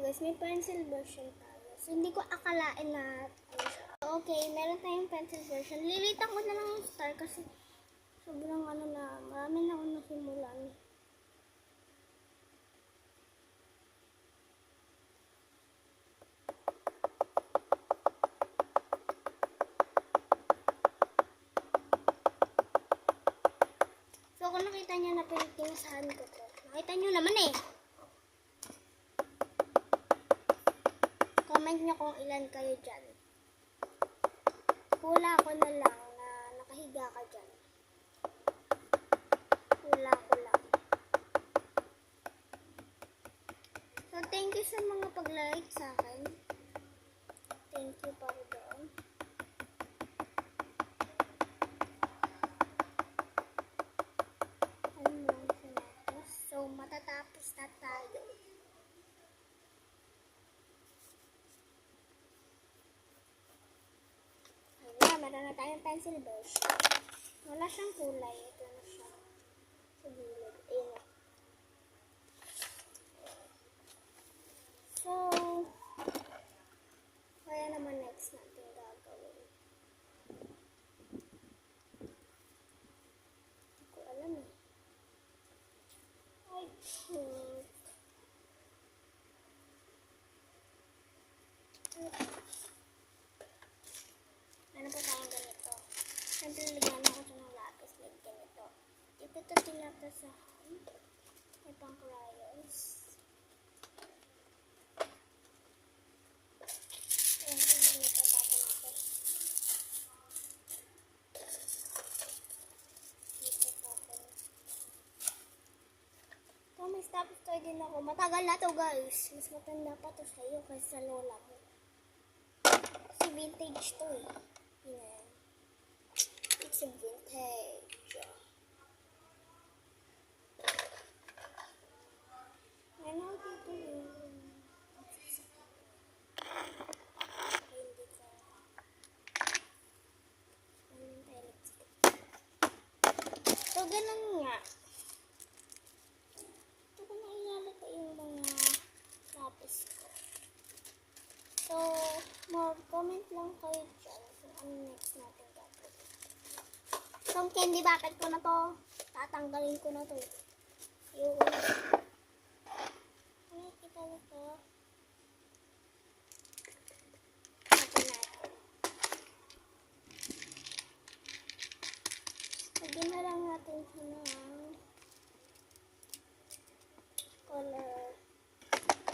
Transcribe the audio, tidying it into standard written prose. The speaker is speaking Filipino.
guys, may pencil version tayo. So, hindi ko akalain na ano siya. Okay, meron tayong pencil version. Lilitan ko na lang yung star kasi sobrang ano na, marami na akong nasimulan. So, kung nakita niyo na pinagtinasahan ko to, nakita niyo naman eh. Comment niyo kung ilan kayo dyan. Hula ko na lang na nakahiga ka dyan. Hula ko lang. So, thank you sa mga pag-like sa akin. Thank you para doon. So, matatapos na tayo. Ayan, meron na tayong pencil brush. Wala siyang kulay. Ito na siya. Sa gilid. Ayan. So, kaya naman next natin gagawin. Hindi ko alam eh. I think. Ano pa tayong ganito? Siyempre, lagyan ako siya ng lapis. Like ganito. Dito ito tinatasahan. May pang crayons. Ayan, hindi natatapan natin. Dito tapan. So, may stopwatch toy din ako. Matagal na to guys. Mas matanda pa to sa'yo kaysa sa lola mo. Kasi vintage to eh. Yan. It's a vintage. Ano dito yun? Hindi ko. So, ganun nga. Ito ko na ilalagay yung mga lapis ko. So, mag-comment lang kayo dyan kung ano next natin gagawin. Itong candy bucket ko na to, tatanggalin ko na to. Yung nakikita na to. Ito natin. Lagyan na lang natin siya na